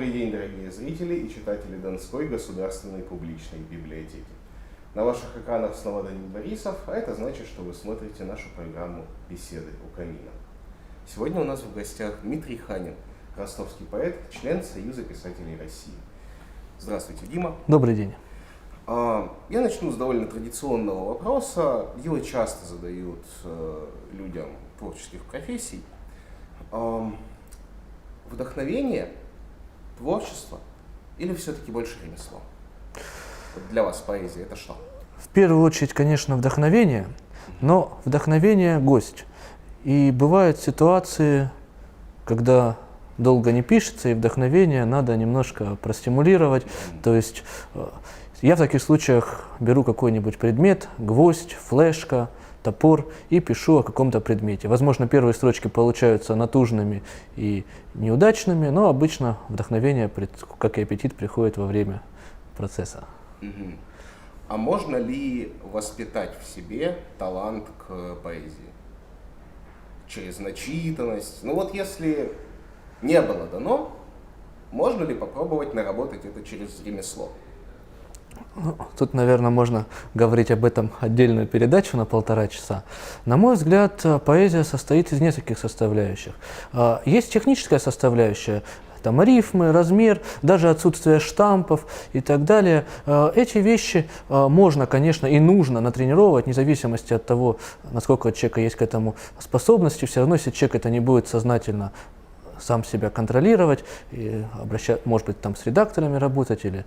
Добрый день, дорогие зрители и читатели Донской государственной публичной библиотеки. На ваших экранах снова Данил Борисов, а это значит, что вы смотрите нашу программу «Беседы у камина». Сегодня у нас в гостях Дмитрий Ханин, ростовский поэт, член Союза писателей России. Здравствуйте, Дима. Добрый день. Я начну с довольно традиционного вопроса. Его часто задают людям творческих профессий. Вдохновение, творчество или все-таки больше ремесло? Вот для вас поэзия это что? В первую очередь, конечно, вдохновение, но вдохновение – гость. И бывают ситуации, когда долго не пишется, и вдохновение надо немножко простимулировать. То есть я в таких случаях беру какой-нибудь предмет, гвоздь, флешка, топор и пишу о каком-то предмете. Возможно, первые строчки получаются натужными и неудачными, но обычно вдохновение, как и аппетит, приходит во время процесса. А можно ли воспитать в себе талант к поэзии? Через начитанность? Ну вот если не было дано, можно ли попробовать наработать это через ремесло? Тут, наверное, можно говорить об этом отдельную передачу на 1,5 часа. На мой взгляд, поэзия состоит из нескольких составляющих. Есть техническая составляющая, там рифмы, размер, даже отсутствие штампов и так далее. Эти вещи можно, конечно, и нужно натренировать, вне зависимости от того, насколько у человека есть к этому способности. Все равно, если человек это не будет сознательно сам себя контролировать, и может быть, там с редакторами работать или,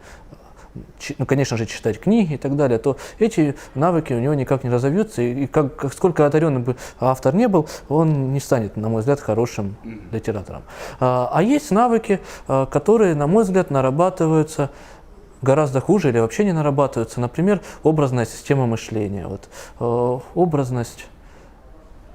ну, конечно же, читать книги и так далее, то эти навыки у него никак не разовьются, и сколько одаренным бы автор не был, он не станет, на мой взгляд, хорошим литератором. А есть навыки, которые, на мой взгляд, нарабатываются гораздо хуже или вообще не нарабатываются. Например, образная система мышления. Вот, образность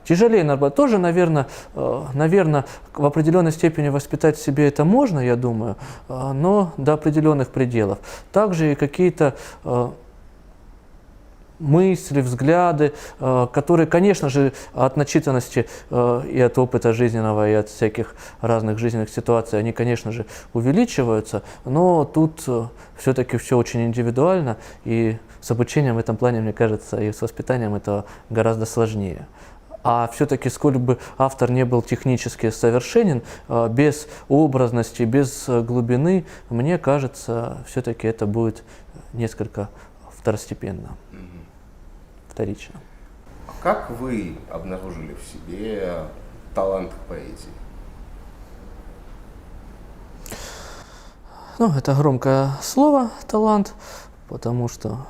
тяжелее нарабатывать. Тоже, наверное, в определенной степени воспитать в себе это можно, я думаю, но до определенных пределов. Также и какие-то мысли, взгляды, которые, конечно же, от начитанности и от опыта жизненного, и от всяких разных жизненных ситуаций, они, конечно же, увеличиваются, но тут все-таки все очень индивидуально, и с обучением в этом плане, мне кажется, и с воспитанием это гораздо сложнее. А все-таки, сколь бы автор не был технически совершенен, без образности, без глубины, мне кажется, все-таки это будет несколько второстепенно, вторично. Как вы обнаружили в себе талант к поэзии? Ну, это громкое слово «талант», потому что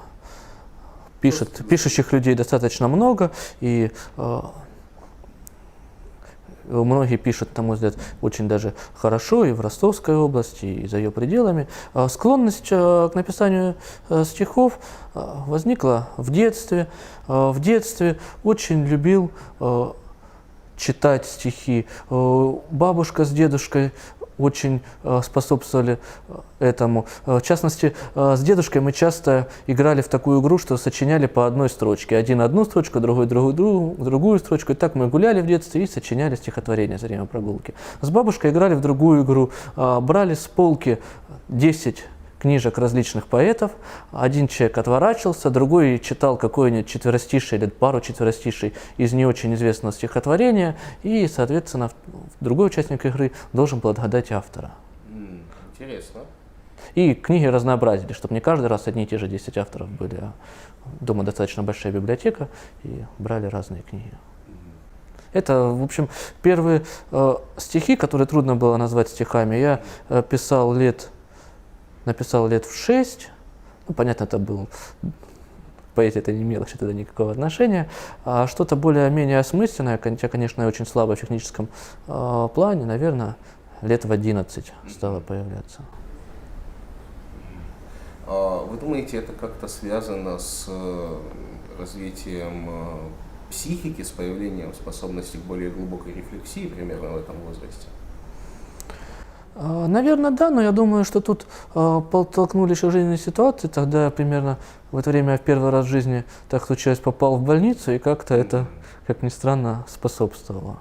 пишущих людей достаточно много, и многие пишут, на мой взгляд, очень даже хорошо и в Ростовской области, и за ее пределами. Склонность к написанию стихов возникла в детстве. В детстве очень любил читать стихи. Бабушка с дедушкой очень способствовали этому. В частности, с дедушкой мы часто играли в такую игру, что сочиняли по одной строчке. Один одну строчку, другой другую строчку. И так мы гуляли в детстве и сочиняли стихотворения за время прогулки. С бабушкой играли в другую игру. Брали с полки 10 книжек различных поэтов. Один человек отворачивался, другой читал какое-нибудь четверостишее или пару четверостишей из не очень известного стихотворения, и, соответственно, другой участник игры должен был отгадать автора. Интересно. И книги разнообразили, чтобы не каждый раз одни и те же 10 авторов были. Дома достаточно большая библиотека, и брали разные книги. Это, в общем, первые стихи, которые трудно было назвать стихами, я написал лет в 6, ну, понятно, это был, поэзия это не имела туда никакого отношения, а что-то более-менее осмысленное, хотя, конечно, я очень слабо в техническом плане, наверное, лет в 11 стало появляться. Вы думаете, это как-то связано с развитием психики, с появлением способности к более глубокой рефлексии примерно в этом возрасте? Наверное, да, но я думаю, что тут подтолкнули еще жизненные ситуации. Тогда примерно в это время я в первый раз в жизни, так случилось, попал в больницу, и как-то это, как ни странно, способствовало.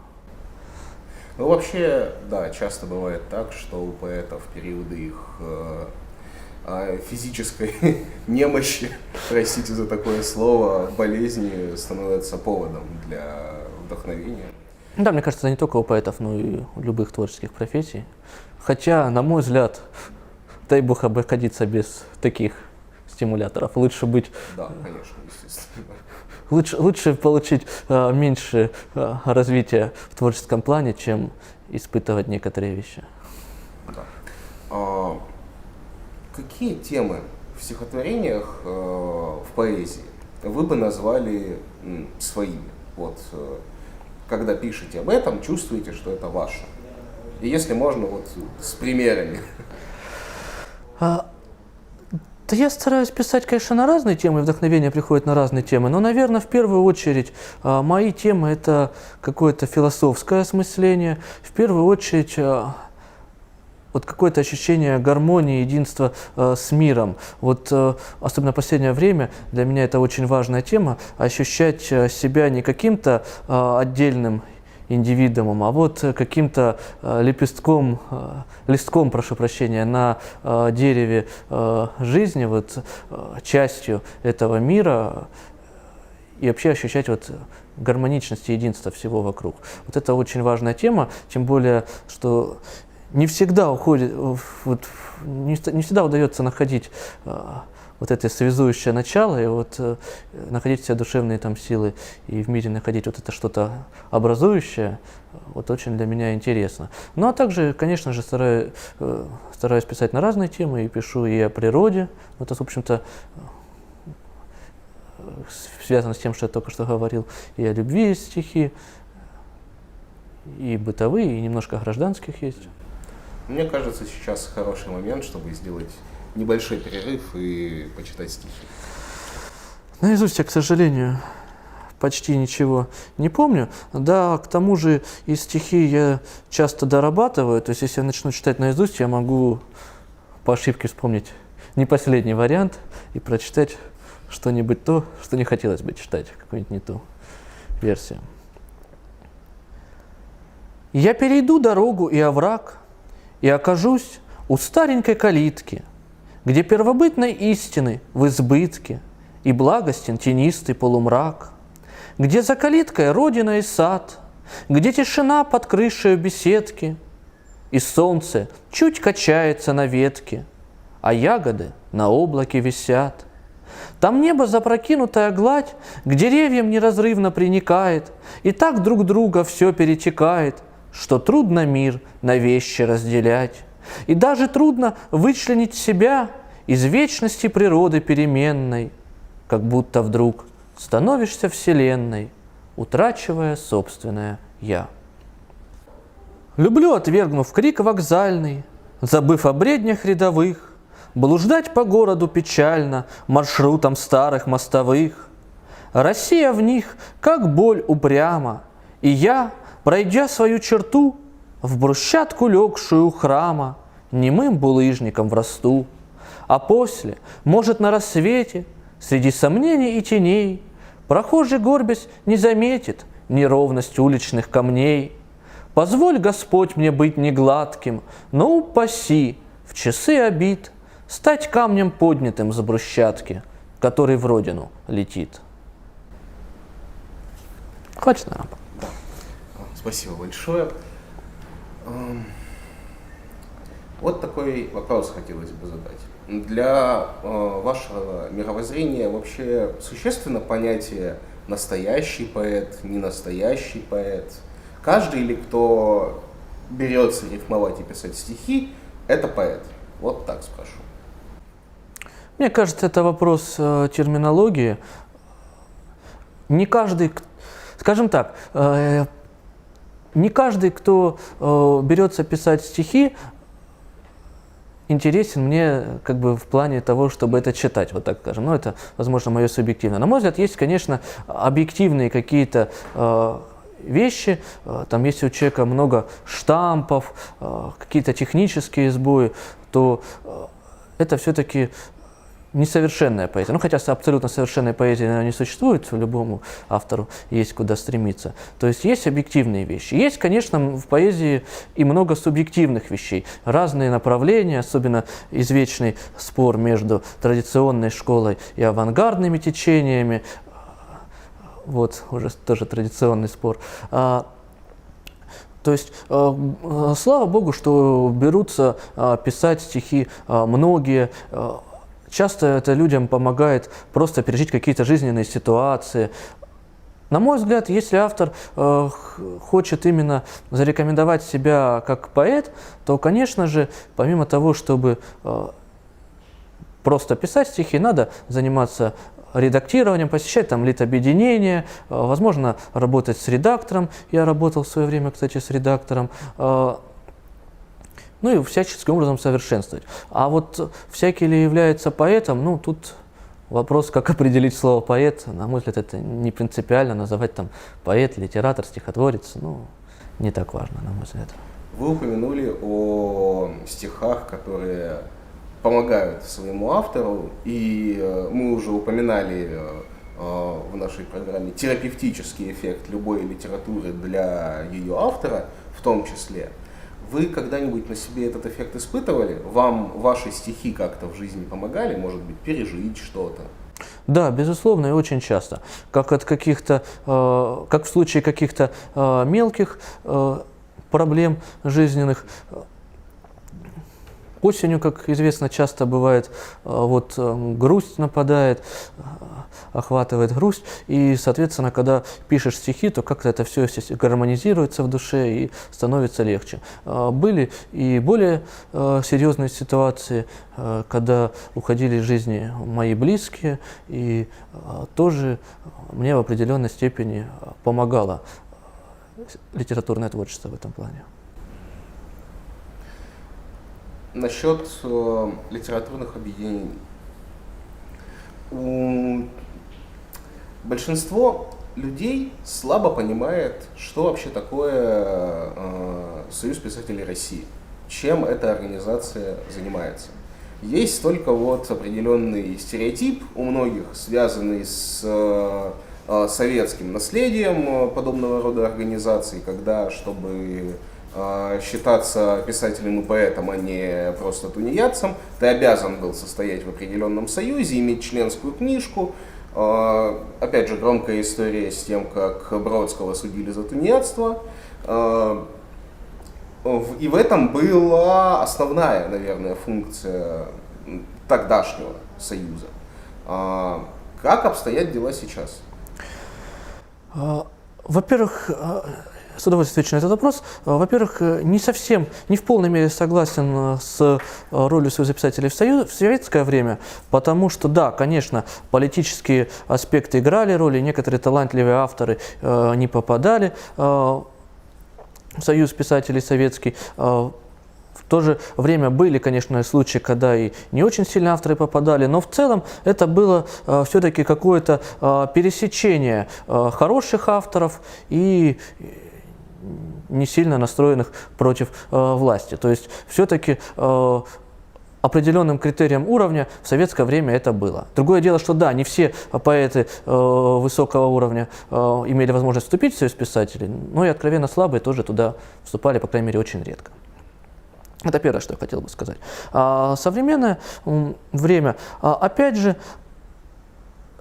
Ну, вообще, да, часто бывает так, что у поэтов в периоды их физической немощи, простите за такое слово, болезни становятся поводом для вдохновения. Да, мне кажется, это не только у поэтов, но и у любых творческих профессий. Хотя, на мой взгляд, дай бог обходиться без таких стимуляторов. Лучше быть... Да, конечно, естественно. Лучше получить меньше развития в творческом плане, чем испытывать некоторые вещи. Да. Какие темы в стихотворениях, в поэзии вы бы назвали своими? Вот, когда пишете об этом, чувствуете, что это ваше? И если можно, вот с примерами. Да я стараюсь писать, конечно, на разные темы, вдохновение приходит на разные темы, но, наверное, в первую очередь мои темы – это какое-то философское осмысление, в первую очередь вот какое-то ощущение гармонии, единства с миром. Вот особенно в последнее время для меня это очень важная тема, ощущать себя не каким-то отдельным индивидуумом, а вот каким-то листком, прошу прощения, на дереве жизни, вот частью этого мира, и вообще ощущать вот гармоничность и единство всего вокруг. Вот это очень важная тема, тем более, что не всегда не всегда удается находить вот это связующее начало и вот находить все душевные там силы и в мире находить вот это что-то образующее, вот очень для меня интересно. Ну а также, конечно же, стараюсь писать на разные темы и пишу и о природе. Это, в общем-то, связано с тем, что я только что говорил, и о любви есть стихи, и бытовые, и немножко гражданских есть. Мне кажется, сейчас хороший момент, чтобы сделать небольшой перерыв и почитать стихи. Наизусть я, к сожалению, почти ничего не помню. Да, к тому же и стихи я часто дорабатываю. То есть, если я начну читать наизусть, я могу по ошибке вспомнить не последний вариант и прочитать что-нибудь то, что не хотелось бы читать, какую-нибудь не ту версию. Я перейду дорогу и овраг, и окажусь у старенькой калитки, где первобытной истины в избытке и благостен тенистый полумрак, где за калиткой родина и сад, где тишина под крышей беседки, и солнце чуть качается на ветке, а ягоды на облаке висят. Там небо запрокинутая гладь к деревьям неразрывно приникает, и так друг друга все перетекает, что трудно мир на вещи разделять. И даже трудно вычленить себя из вечности природы переменной, как будто вдруг становишься вселенной, утрачивая собственное «я». Люблю, отвергнув крик вокзальный, забыв о бреднях рядовых, блуждать по городу печально маршрутом старых мостовых. Россия в них, как боль упряма, и я, пройдя свою черту, в брусчатку легшую у храма, немым булыжником врасту. А после, может, на рассвете, среди сомнений и теней, прохожий горбясь не заметит неровность уличных камней. Позволь, Господь, мне быть негладким, но упаси в часы обид стать камнем поднятым за брусчатки, который в родину летит. Хватит, наверное. Спасибо большое. Вот такой вопрос хотелось бы задать. Для вашего мировоззрения вообще существенно понятие настоящий поэт, ненастоящий поэт? Каждый ли, кто берется рифмовать и писать стихи, это поэт? Вот так спрошу. Мне кажется, это вопрос терминологии. Не каждый, скажем так, не каждый, кто берется писать стихи, интересен мне как бы в плане того, чтобы это читать, вот так скажем. Но это, возможно, мое субъективное. На мой взгляд, есть, конечно, объективные какие-то вещи. Там, если у человека много штампов, какие-то технические сбои, то это все-таки несовершенная поэзия. Ну, хотя абсолютно совершенной поэзии, наверное, не существует, любому автору есть куда стремиться. То есть есть объективные вещи. Есть, конечно, в поэзии и много субъективных вещей. Разные направления, особенно извечный спор между традиционной школой и авангардными течениями. Вот, уже тоже традиционный спор. То есть, слава Богу, что берутся писать стихи многие. Часто это людям помогает просто пережить какие-то жизненные ситуации. На мой взгляд, если автор хочет именно зарекомендовать себя как поэт, то, конечно же, помимо того, чтобы просто писать стихи, надо заниматься редактированием, посещать там литобъединения, возможно, работать с редактором. Я работал в свое время, кстати, с редактором. Ну и всяческим образом совершенствовать. А вот всякий ли является поэтом, ну тут вопрос, как определить слово «поэт». На мой взгляд, это не принципиально, называть там поэт, литератор, стихотворец, ну, не так важно, на мой взгляд. Вы упомянули о стихах, которые помогают своему автору, и мы уже упоминали в нашей программе терапевтический эффект любой литературы для ее автора, в том числе. Вы когда-нибудь на себе этот эффект испытывали? Вам ваши стихи как-то в жизни помогали, может быть, пережить что-то? Да, безусловно, и очень часто. Как от каких-то, как в случае каких-то мелких проблем жизненных. Осенью, как известно, часто бывает, вот грусть нападает, охватывает грусть, и, соответственно, когда пишешь стихи, то как-то это все гармонизируется в душе и становится легче. Были и более серьезные ситуации, когда уходили из жизни мои близкие, и тоже мне в определенной степени помогало литературное творчество в этом плане. Насчет литературных объединений. Большинство людей слабо понимает, что вообще такое Союз писателей России, чем эта организация занимается. Есть только вот определенный стереотип у многих, связанный с советским наследием подобного рода организаций, когда, чтобы считаться писателем и поэтом, а не просто тунеядцем, ты обязан был состоять в определенном союзе, иметь членскую книжку. Опять же, громкая история с тем, как Бродского судили за тунеядство. И в этом была основная, наверное, функция тогдашнего союза. Как обстоят дела сейчас? Во-первых, с удовольствием отвечу на этот вопрос. Во-первых, не совсем, не в полной мере согласен с ролью Союза писателей в советское время, потому что, да, конечно, политические аспекты играли роль, и некоторые талантливые авторы не попадали в Союз писателей советский. В то же время были, конечно, случаи, когда и не очень сильно авторы попадали, но в целом это было все-таки какое-то пересечение хороших авторов и не сильно настроенных против власти. То есть все-таки определенным критерием уровня в советское время это было. Другое дело, что да, не все поэты высокого уровня имели возможность вступить в Союз писателей, но и откровенно слабые тоже туда вступали, по крайней мере, очень редко. Это первое, что я хотел бы сказать. Современное время, опять же,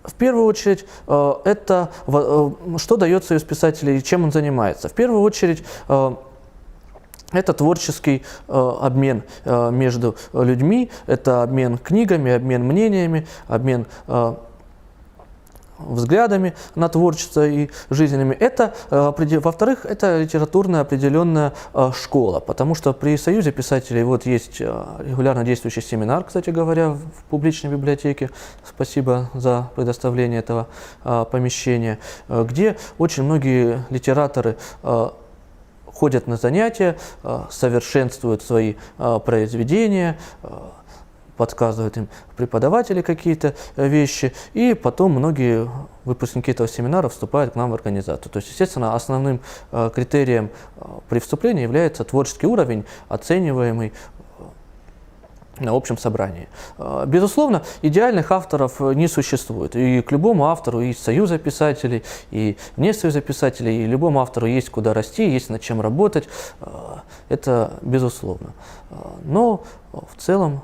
в первую очередь, это что дает Союз писателей, чем он занимается. В первую очередь, это творческий обмен между людьми, это обмен книгами, обмен мнениями, обмен взглядами на творчество и жизненными. Это, во-вторых, это литературная определенная школа, потому что при Союзе писателей вот есть регулярно действующий семинар, кстати говоря, в публичной библиотеке, спасибо за предоставление этого помещения, где очень многие литераторы ходят на занятия, совершенствуют свои произведения, подсказывают им преподаватели какие-то вещи, и потом многие выпускники этого семинара вступают к нам в организацию. То есть, естественно, основным критерием при вступлении является творческий уровень, оцениваемый на общем собрании. Безусловно, идеальных авторов не существует. И к любому автору есть союза писателей, и вне союза писателей, и любому автору есть куда расти, есть над чем работать. Это безусловно. Но в целом,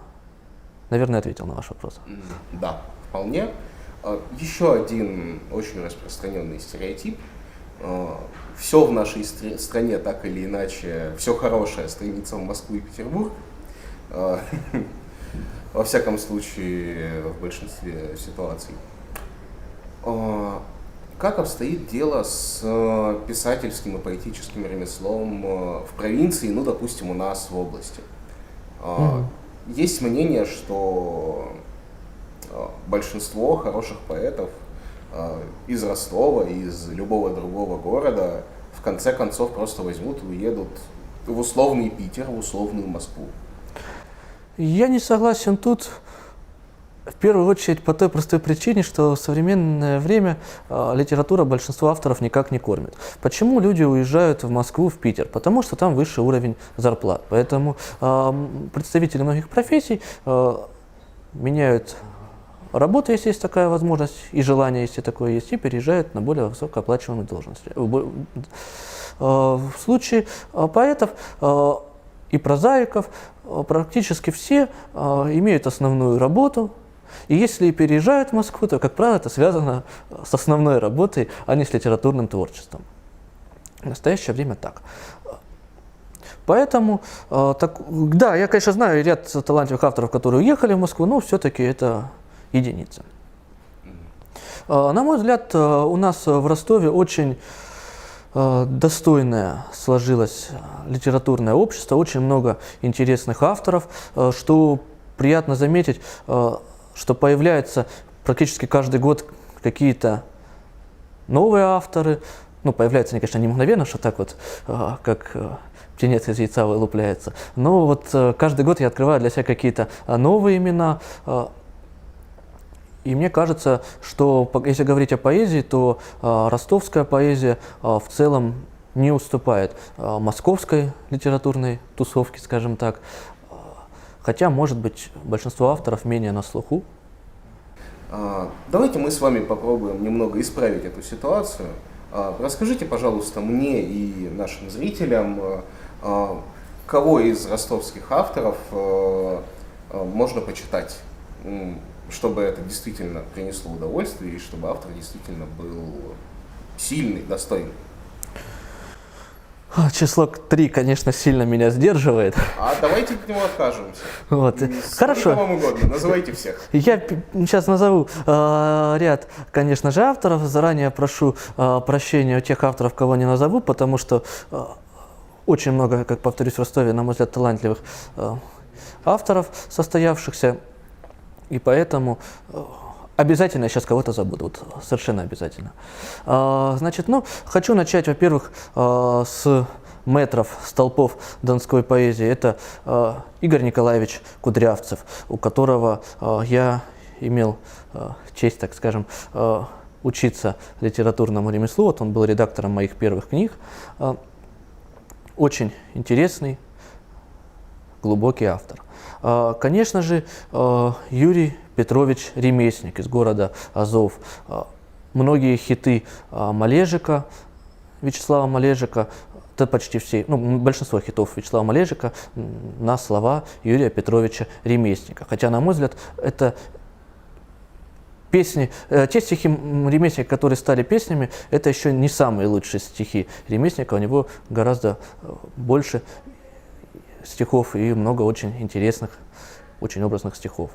наверное, ответил на ваш вопрос. Да, вполне. Еще один очень распространенный стереотип. Все в нашей стране так или иначе, все хорошее стремится в Москву и Петербург. Во всяком случае, в большинстве ситуаций. Как обстоит дело с писательским и поэтическим ремеслом в провинции, ну, допустим, у нас в области? Есть мнение, что большинство хороших поэтов из Ростова, из любого другого города в конце концов просто возьмут и уедут в условный Питер, в условную Москву. Я не согласен тут, в первую очередь, по той простой причине, что в современное время литература большинство авторов никак не кормит. Почему люди уезжают в Москву, в Питер? Потому что там высший уровень зарплат. Поэтому представители многих профессий меняют работу, если есть такая возможность, и желание, если такое есть, и переезжают на более высокооплачиваемые должности. В случае поэтов и прозаиков практически все имеют основную работу, и если переезжают в Москву, то, как правило, это связано с основной работой, а не с литературным творчеством. В настоящее время так. Поэтому, да, я, конечно, знаю ряд талантливых авторов, которые уехали в Москву, но все-таки это единицы. На мой взгляд, у нас в Ростове очень достойное сложилось литературное общество, очень много интересных авторов, что приятно заметить, что появляются практически каждый год какие-то новые авторы. Ну, появляются они, конечно, не мгновенно, что так вот, как птенец из яйца вылупляется. Но вот каждый год я открываю для себя какие-то новые имена. И мне кажется, что если говорить о поэзии, то ростовская поэзия в целом не уступает московской литературной тусовке, скажем так. Хотя, может быть, большинство авторов менее на слуху. Давайте мы с вами попробуем немного исправить эту ситуацию. Расскажите, пожалуйста, мне и нашим зрителям, кого из ростовских авторов можно почитать, чтобы это действительно принесло удовольствие и чтобы автор действительно был сильный, достойный. Число 3, конечно, сильно меня сдерживает. А давайте от него откажемся. Вот. Хорошо. Сколько вам угодно, называйте всех. Я сейчас назову ряд, конечно же, авторов. Заранее прошу прощения у тех авторов, кого не назову, потому что очень много, как повторюсь, в Ростове, на мой взгляд, талантливых авторов, состоявшихся. И поэтому обязательно я сейчас кого-то забуду, вот, совершенно обязательно. Значит, ну, хочу начать, во-первых, с мэтров, столпов донской поэзии. Это Игорь Николаевич Кудрявцев, у которого я имел честь, так скажем, учиться литературному ремеслу. Вот он был редактором моих первых книг. Очень интересный, глубокий автор. Конечно же, Юрий Петрович Ремесник из города Азов. Многие хиты Малежика, Вячеслава Малежика, да почти все, ну, большинство хитов Вячеслава Малежика на слова Юрия Петровича Ремесника. Хотя, на мой взгляд, это песни, те стихи Ремесника, которые стали песнями, это еще не самые лучшие стихи Ремесника, у него гораздо больше стихов и много очень интересных, очень образных стихов.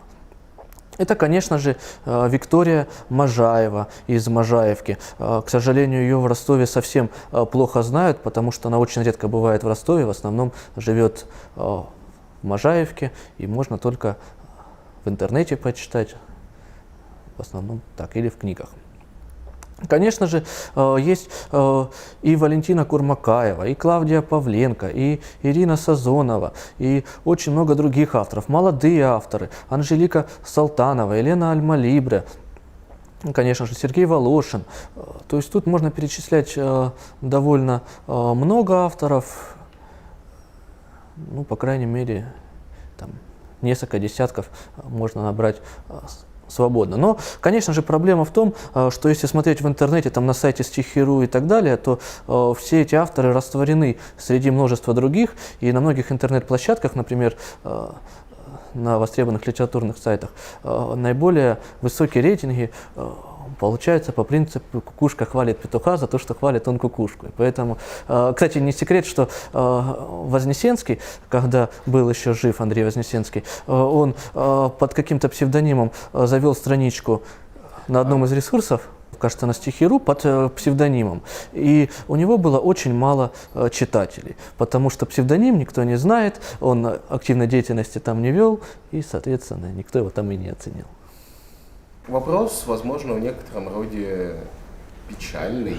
Это, конечно же, Виктория Можаева из Можаевки. К сожалению, ее в Ростове совсем плохо знают, потому что она очень редко бывает в Ростове, в основном живет в Можаевке, и можно только в интернете почитать, в основном так, или в книгах. Конечно же, есть и Валентина Курмакаева, и Клавдия Павленко, и Ирина Сазонова, и очень много других авторов, молодые авторы, Анжелика Салтанова, Елена Альмалибре, конечно же, Сергей Волошин. То есть тут можно перечислять довольно много авторов, ну, по крайней мере, там, несколько десятков можно набрать свободно. Но, конечно же, проблема в том, что если смотреть в интернете, там на сайте Стихи.ру и так далее, то все эти авторы растворены среди множества других, и на многих интернет-площадках, например, на востребованных литературных сайтах, наиболее высокие рейтинги получается по принципу «кукушка хвалит петуха за то, что хвалит он кукушку». И поэтому, кстати, не секрет, что Вознесенский, когда был еще жив Андрей Вознесенский, он под каким-то псевдонимом завел страничку на одном из ресурсов, кажется, на Стихи.ру, под псевдонимом. И у него было очень мало читателей, потому что псевдоним никто не знает, он активной деятельности там не вел, и, соответственно, никто его там и не оценил. Вопрос, возможно, в некотором роде печальный.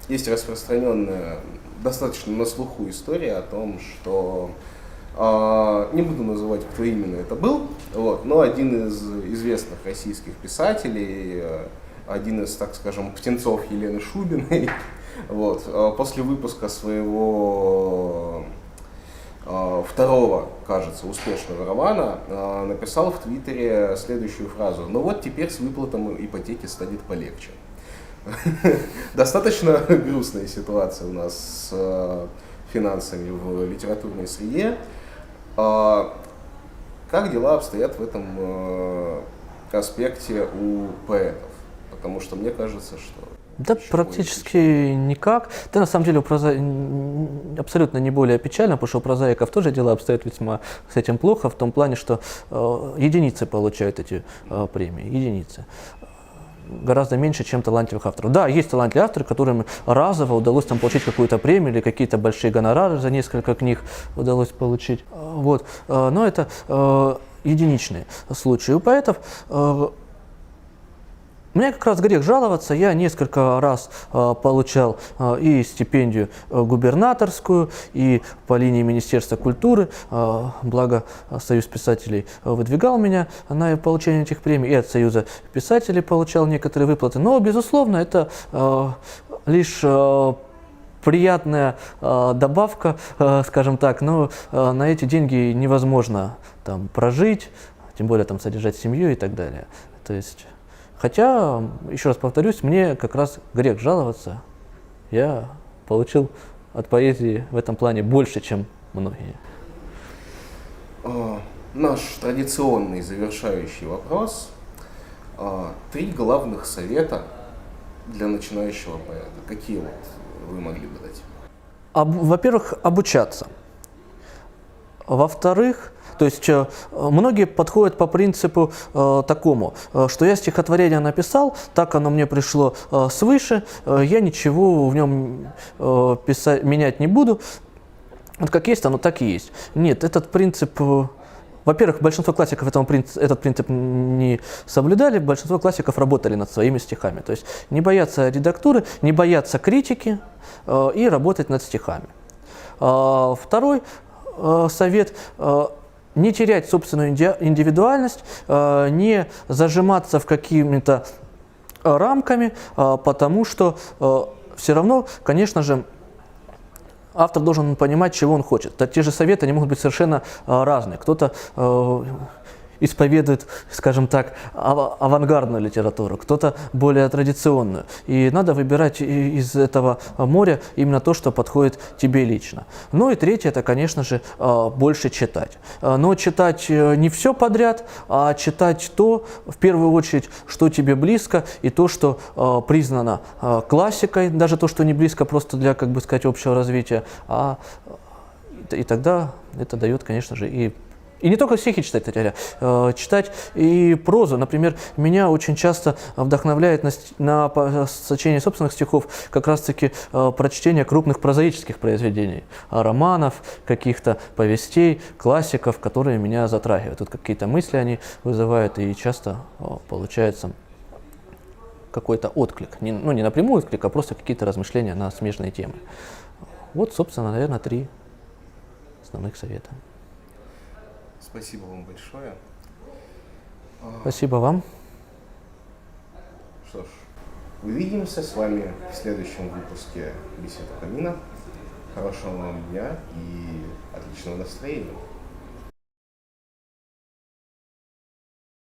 Есть распространенная, достаточно на слуху история о том, что, не буду называть, кто именно это был, вот, но один из известных российских писателей, один из, так скажем, птенцов Елены Шубиной, вот, после выпуска своего второго, кажется, успешного романа, написал в Твиттере следующую фразу: «Ну вот теперь с выплатом ипотеки станет полегче». Достаточно грустная ситуация у нас с финансами в литературной среде. Как дела обстоят в этом аспекте у поэтов? Потому что мне кажется, что... Да, практически никак. Да, на самом деле, абсолютно не более печально, потому что у прозаиков тоже дела обстоят весьма с этим плохо, в том плане, что единицы получают эти премии, единицы. Гораздо меньше, чем талантливых авторов. Да, есть талантливые авторы, которым разово удалось там получить какую-то премию или какие-то большие гонорары за несколько книг удалось получить. Вот. Но это единичные случаи. У поэтов мне как раз грех жаловаться, я несколько раз получал и стипендию губернаторскую, и по линии Министерства культуры, благо Союз писателей выдвигал меня на получение этих премий, и от Союза писателей получал некоторые выплаты, но, безусловно, это лишь приятная добавка, скажем так, но на эти деньги невозможно там прожить, тем более там содержать семью и так далее. То есть... Хотя, еще раз повторюсь, мне как раз грех жаловаться. Я получил от поэзии в этом плане больше, чем многие. Наш традиционный завершающий вопрос. 3 главных совета для начинающего поэта. Какие вот вы могли бы дать? Во-первых, обучаться. Во-вторых, то есть многие подходят по принципу такому, что я стихотворение написал, так оно мне пришло свыше, я ничего в нем менять не буду, вот как есть, оно так и есть. Нет, этот принцип... Во-первых, большинство классиков этот принцип не соблюдали, большинство классиков работали над своими стихами. То есть не бояться редактуры, не бояться критики и работать над стихами. Второй совет – не терять собственную индивидуальность, не зажиматься в какими-то рамками, потому что все равно, конечно же, автор должен понимать, чего он хочет. Те же советы, они могут быть совершенно разные. Кто-то исповедует, скажем так, авангардную литературу, кто-то более традиционную. И надо выбирать из этого моря именно то, что подходит тебе лично. Ну и третье, это, конечно же, больше читать. Но читать не все подряд, а читать то, в первую очередь, что тебе близко, и то, что признано классикой, даже то, что не близко просто для, как бы сказать, общего развития. И тогда это дает, конечно же, и не только стихи читать, читать и прозу. Например, меня очень часто вдохновляет на сочинение собственных стихов как раз-таки прочтение крупных прозаических произведений, романов, каких-то повестей, классиков, которые меня затрагивают. Тут какие-то мысли они вызывают, и часто получается какой-то отклик. Не напрямую отклик, а просто какие-то размышления на смежные темы. Вот, собственно, наверное, 3 основных совета. Спасибо вам большое. Спасибо вам. Что ж, увидимся с вами в следующем выпуске «Бесед у камина». Хорошего вам дня и отличного настроения.